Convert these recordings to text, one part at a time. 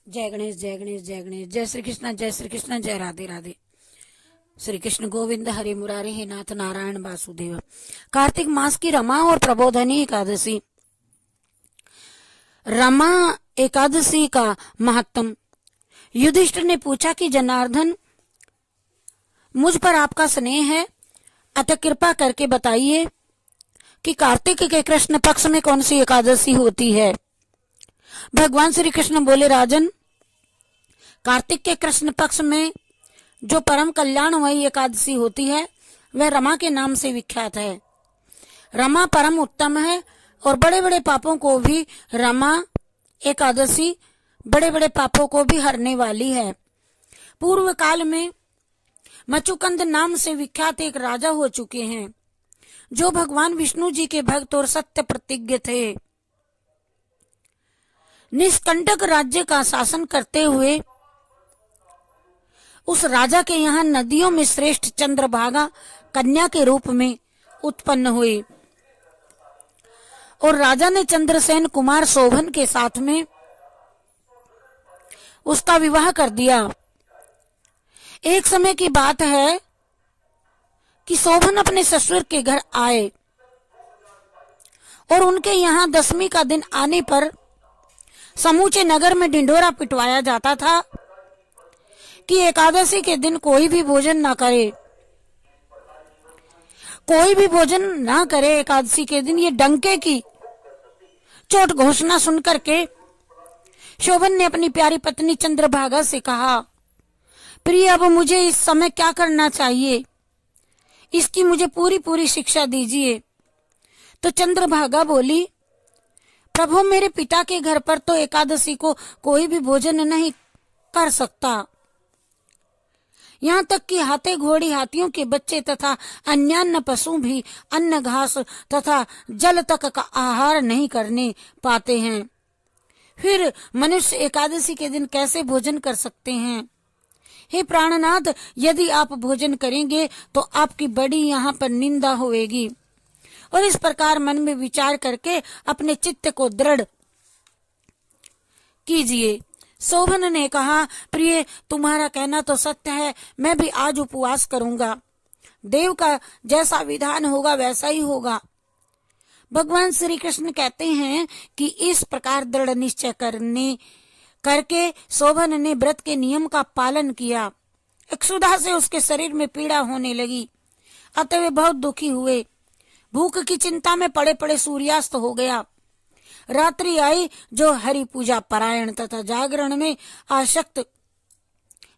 जय गणेश जय गणेश जय गणेश। जय श्री कृष्ण जय श्री कृष्ण जय राधे राधे। श्री कृष्ण गोविंद हरे मुरारे हे नाथ नारायण वासुदेव। कार्तिक मास की रमा और प्रबोधनी एकादशी। रमा एकादशी का महत्तम। युधिष्ठिर ने पूछा कि जनार्दन, मुझ पर आपका स्नेह है, अतः कृपा करके बताइए कि कार्तिक के कृष्ण पक्ष में कौन सी एकादशी होती है। भगवान श्री कृष्ण बोले, राजन, कार्तिक के कृष्ण पक्ष में जो परम कल्याणमयी एकादशी होती है वह रमा के नाम से विख्यात है। रमा परम उत्तम है और बड़े बड़े पापों को भी रमा एकादशी बड़े बड़े पापों को भी हरने वाली है। पूर्व काल में मचुकंद नाम से विख्यात एक राजा हो चुके हैं जो भगवान विष्णु जी के भक्त और सत्य प्रतिज्ञ थे। निष्कंटक राज्य का शासन करते हुए उस राजा के यहाँ नदियों में श्रेष्ठ चंद्रभागा कन्या के रूप में उत्पन्न हुई और राजा ने चंद्रसेन कुमार शोभन के साथ में उसका विवाह कर दिया। एक समय की बात है कि शोभन अपने ससुर के घर आए और उनके यहाँ दशमी का दिन आने पर समूचे नगर में ढिंढोरा पिटवाया जाता था कि एकादशी के दिन कोई भी भोजन ना करे, कोई भी भोजन ना करे एकादशी के दिन। ये डंके की चोट घोषणा सुनकर के शोभन ने अपनी प्यारी पत्नी चंद्रभागा से कहा, प्रिय, अब मुझे इस समय क्या करना चाहिए, इसकी मुझे पूरी पूरी शिक्षा दीजिए। तो चंद्रभागा बोली, प्रभु, मेरे पिता के घर पर तो एकादशी को कोई भी भोजन नहीं कर सकता। यहाँ तक कि हाथे घोड़ी, हाथियों के बच्चे तथा अन्यान्य पशु भी अन्न, घास तथा जल तक का आहार नहीं करने पाते हैं। फिर मनुष्य एकादशी के दिन कैसे भोजन कर सकते हैं। हे प्राणनाथ, यदि आप भोजन करेंगे तो आपकी बड़ी यहाँ पर निंदा होएगी। और इस प्रकार मन में विचार करके अपने चित्त को दृढ़ कीजिए। शोभन ने कहा, प्रिय, तुम्हारा कहना तो सत्य है, मैं भी आज उपवास करूंगा। देव का जैसा विधान होगा वैसा ही होगा। भगवान श्री कृष्ण कहते हैं कि इस प्रकार दृढ़ निश्चय करके शोभन ने व्रत के नियम का पालन किया। क्षुधा से उसके शरीर में पीड़ा होने लगी, अतः वे बहुत दुखी हुए। भूख की चिंता में पड़े पड़े सूर्यास्त हो गया। रात्रि आई जो हरि पूजा परायण तथा जागरण में आसक्त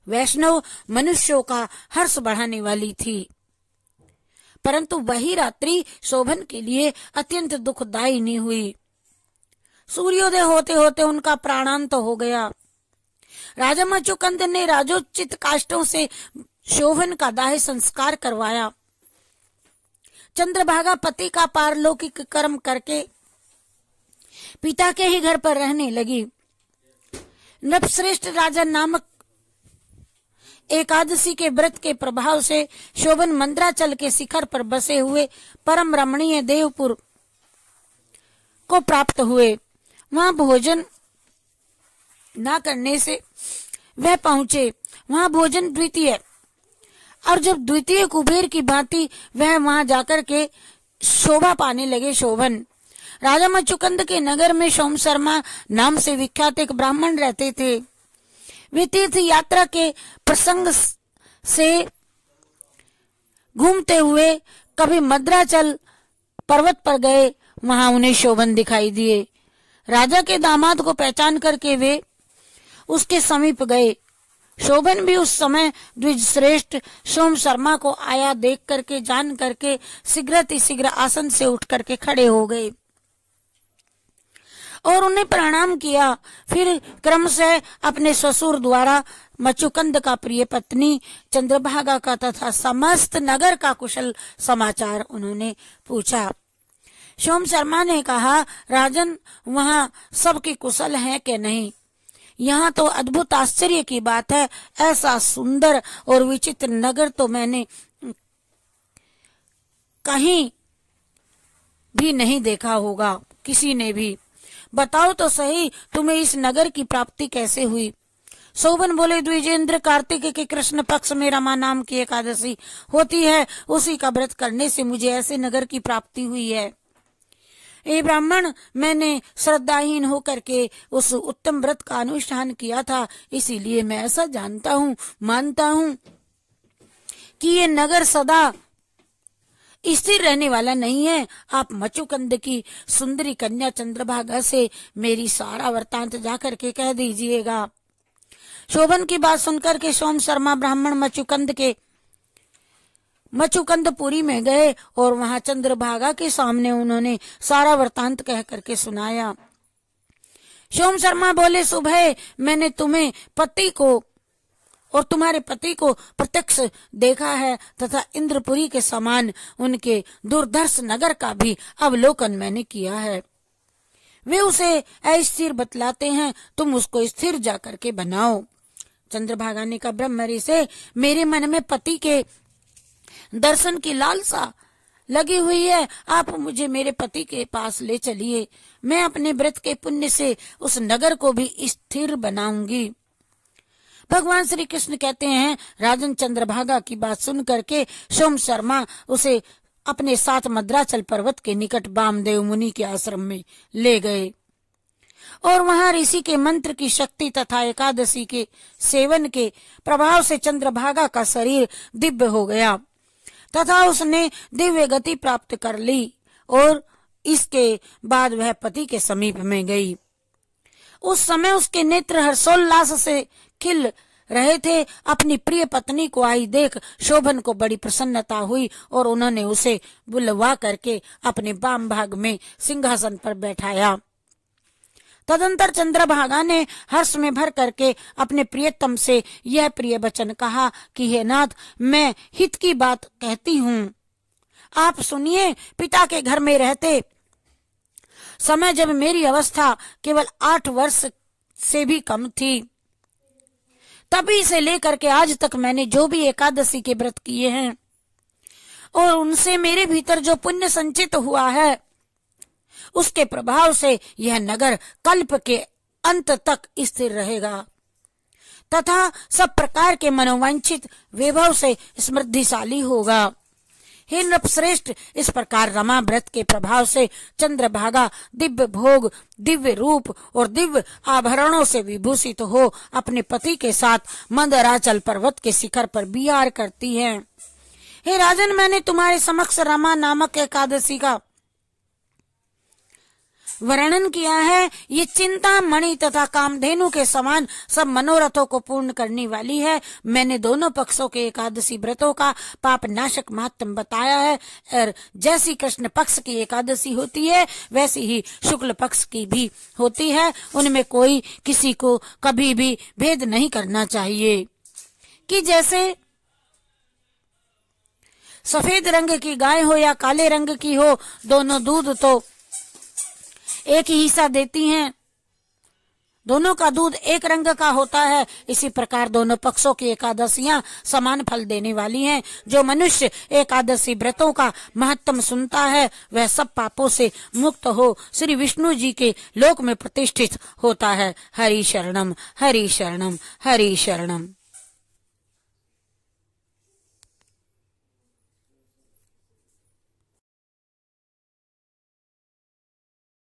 वैष्णव मनुष्यों का हर्ष बढ़ाने वाली थी, परंतु वही रात्रि शोभन के लिए अत्यंत दुखदायिनी हुई। सूर्योदय होते होते उनका प्राणांत हो गया। राजा मचुकंद ने राजोचित काष्ठों से शोभन का दाह संस्कार करवाया। चंद्रभागा पति का पारलौकिक कर्म करके पिता के ही घर पर रहने लगी। नृपश्रेष्ठ राजा नामक एकादशी के व्रत के प्रभाव से शोभन मंद्राचल के शिखर पर बसे हुए परम रमणीय देवपुर को प्राप्त हुए। वहां भोजन न करने से वह पहुंचे। वहां भोजन द्वितीय, और जब द्वितीय कुबेर की भांति वह वहां जाकर के शोभा पाने लगे। शोभन राजा मचुकंद के नगर में सोम शर्मा नाम से विख्यात एक ब्राह्मण रहते थे। वे तीर्थ यात्रा के प्रसंग से घूमते हुए कभी मद्राचल पर्वत पर गए, वहां उन्हें शोभन दिखाई दिए। राजा के दामाद को पहचान करके वे उसके समीप गए। शोभन भी उस समय द्विज श्रेष्ठ सोम शर्मा को आया देख करके जान करके शीघ्र आसन से उठ करके खड़े हो गए और उन्हें प्रणाम किया। फिर क्रमशः अपने ससुर द्वारा मचुकंद का प्रिय पत्नी चंद्रभागा का तथा समस्त नगर का कुशल समाचार उन्होंने पूछा। सोम शर्मा ने कहा, राजन, वहाँ सबके कुशल हैं कि नहीं? यहाँ तो अद्भुत आश्चर्य की बात है, ऐसा सुंदर और विचित्र नगर तो मैंने कहीं भी नहीं देखा होगा, किसी ने भी। बताओ तो सही, तुम्हें इस नगर की प्राप्ति कैसे हुई? शोभन बोले, द्विजेंद्र, कार्तिक के कृष्ण पक्ष में रमा नाम की एकादशी होती है, उसी का व्रत करने से मुझे ऐसे नगर की प्राप्ति हुई है। ए ब्राह्मण, मैंने श्रद्धाहीन होकर के उस उत्तम व्रत का अनुष्ठान किया था, इसीलिए मैं ऐसा जानता हूँ, मानता हूँ कि ये नगर सदा स्थिर रहने वाला नहीं है। आप मचुकंद की सुंदरी कन्या चंद्रभागा से मेरी सारा वृत्तांत जाकर के कह दीजिएगा। शोभन की बात सुनकर के सोम शर्मा ब्राह्मण मचुकंदपुरी में गए और वहां चंद्रभागा के सामने उन्होंने सारा वृत्तांत कह करके सुनाया। सोम शर्मा बोले, सुबह मैंने तुम्हें पति को और तुम्हारे पति को प्रत्यक्ष देखा है तथा इंद्रपुरी के समान उनके दुर्धर्ष नगर का भी अवलोकन मैंने किया है। वे उसे अस्थिर बतलाते हैं, तुम उसको स्थिर जाकर के बनाओ। चंद्रभागा ने कहा, ब्रह्मरी से मेरे मन में पति के दर्शन की लालसा लगी हुई है, आप मुझे मेरे पति के पास ले चलिए, मैं अपने व्रत के पुण्य से उस नगर को भी स्थिर बनाऊंगी। भगवान श्री कृष्ण कहते हैं, राजन चंद्रभागा की बात सुन करके सोम शर्मा उसे अपने साथ मद्राचल पर्वत के निकट वामदेव मुनि के आश्रम में ले गए और वहां ऋषि के मंत्र की शक्ति तथा एकादशी के सेवन के प्रभाव से चंद्रभागा का शरीर दिव्य हो गया तथा उसने दिव्य गति प्राप्त कर ली और इसके बाद वह पति के समीप में गई। उस समय उसके नेत्र हर्षोल्लास से खिल रहे थे। अपनी प्रिय पत्नी को आई देख शोभन को बड़ी प्रसन्नता हुई और उन्होंने उसे बुलवा करके अपने वाम भाग में सिंहासन पर बैठाया। तदंतर चंद्रभागा ने हर्ष में भर करके अपने प्रियतम से यह प्रिय वचन कहा कि हे नाथ, मैं हित की बात कहती हूँ, आप सुनिए। पिता के घर में रहते समय जब मेरी अवस्था केवल 8 वर्ष से भी कम थी, तभी से लेकर के आज तक मैंने जो भी एकादशी के व्रत किए हैं और उनसे मेरे भीतर जो पुण्य संचित हुआ है, उसके प्रभाव से यह नगर कल्प के अंत तक स्थिर रहेगा तथा सब प्रकार के मनोवांछित वैभव से समृद्धिशाली होगा। हे नृपश्रेष्ठ, इस प्रकार रमा व्रत के प्रभाव से चंद्रभागा दिव्य भोग, दिव्य रूप और दिव्य आभरणों से विभूषित हो अपने पति के साथ मंदराचल पर्वत के शिखर पर विहार करती है। हे राजन, मैंने तुम्हारे समक्ष रमा नामक एकादशी का वर्णन किया है। ये चिंता मणि तथा कामधेनु के समान सब मनोरथों को पूर्ण करने वाली है। मैंने दोनों पक्षों के एकादशी व्रतों का पाप नाशक महात्म बताया है और जैसी कृष्ण पक्ष की एकादशी होती है वैसी ही शुक्ल पक्ष की भी होती है। उनमें कोई किसी को कभी भी भेद नहीं करना चाहिए कि जैसे सफेद रंग की गाय हो या काले रंग की हो, दोनों दूध तो एक ही हिस्सा देती हैं, दोनों का दूध एक रंग का होता है। इसी प्रकार दोनों पक्षों की एकादशियां समान फल देने वाली हैं। जो मनुष्य एकादशी व्रतों का महत्व सुनता है वह सब पापों से मुक्त हो श्री विष्णु जी के लोक में प्रतिष्ठित होता है। हरि शरणम, हरि शरणम, हरि शरणम।